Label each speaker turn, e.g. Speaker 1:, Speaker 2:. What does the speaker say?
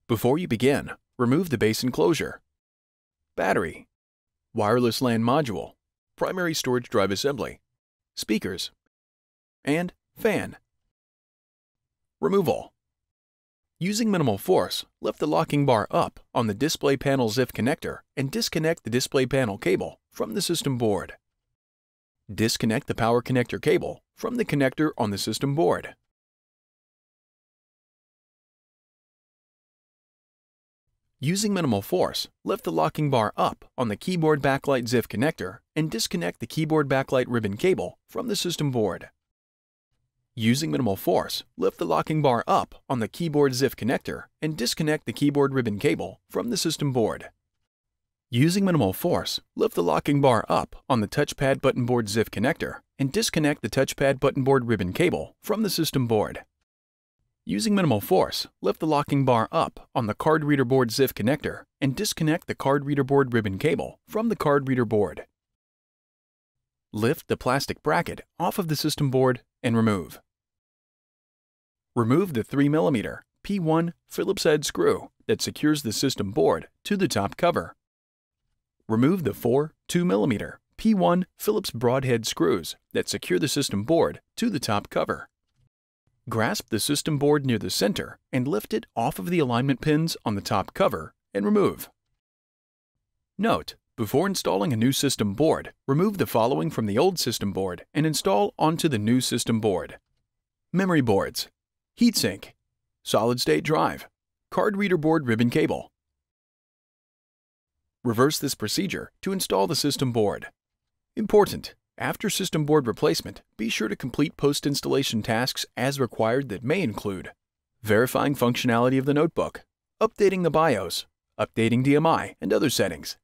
Speaker 1: Before you begin, remove the base enclosure, battery, wireless LAN module, primary storage drive assembly, speakers, and fan. Removal. Using minimal force, lift the locking bar up on the display panel ZIF connector and disconnect the display panel cable from the system board. Disconnect the power connector cable from the connector on the system board. Using minimal force, lift the locking bar up on the keyboard backlight ZIF connector and disconnect the keyboard backlight ribbon cable from the system board. Using minimal force, lift the locking bar up on the keyboard ZIF connector and disconnect the keyboard ribbon cable from the system board. Using minimal force, lift the locking bar up on the touchpad button board ZIF connector and disconnect the touchpad button board ribbon cable from the system board. Using minimal force, lift the locking bar up on the card reader board ZIF connector and disconnect the card reader board ribbon cable from the card reader board. Lift the plastic bracket off of the system board and remove. Remove the 3mm P1 Phillips head screw that secures the system board to the top cover. Remove the 4 2mm P1 Phillips broadhead screws that secure the system board to the top cover. Grasp the system board near the center and lift it off of the alignment pins on the top cover and remove. Note: before installing a new system board, remove the following from the old system board and install onto the new system board: memory boards, heatsink, solid-state drive, card reader board ribbon cable. Reverse this procedure to install the system board. Important: after system board replacement, be sure to complete post-installation tasks as required that may include verifying functionality of the notebook, updating the BIOS, updating DMI and other settings,